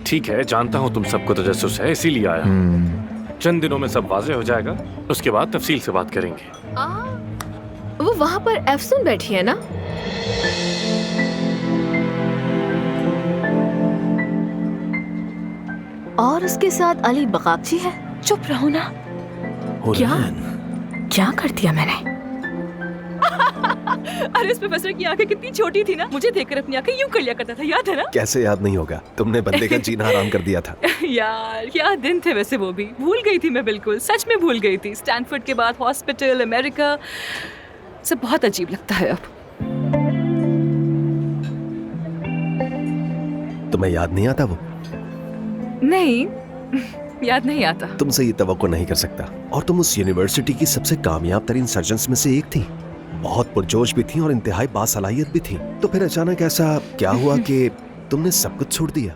ठीक है, जानता हूँ तुम सबको तजस्सुस है, इसीलिए आया। चंद दिनों में सब वाज़ेह हो जाएगा, उसके बाद तफसील से बात करेंगे। वो वहाँ पर एफसून बैठी है ना? और उसके साथ अली बकाकची है। चुप रहो ना। क्या कर दिया मैंने? अरे इस प्रोफेसर की आंखें कितनी छोटी थी ना, मुझे देखकर अपनी आंखें यूं कर लिया करता था, याद है ना? कैसे याद नहीं होगा, तुमने बंदे का जीना हराम कर दिया था। यार क्या दिन थे वैसे, वो भी भूल गई थी मैं, बिल्कुल सच में भूल गई थी। स्टैनफोर्ड के बाद हॉस्पिटल, अमेरिका, सब बहुत अजीब लगता है अब। तुम्हें याद नहीं आता वो? नहीं, याद नहीं आता। तुमसे ये तवक्को नहीं कर सकता। और तुम उस यूनिवर्सिटी की सबसे कामयाब तरीन सर्जन्स में से एक थी, बहुत पुरजोश भी थी और इंतहाई बासलाहियत भी थी। तो फिर अचानक ऐसा क्या हुआ कि तुमने सब कुछ छोड़ दिया?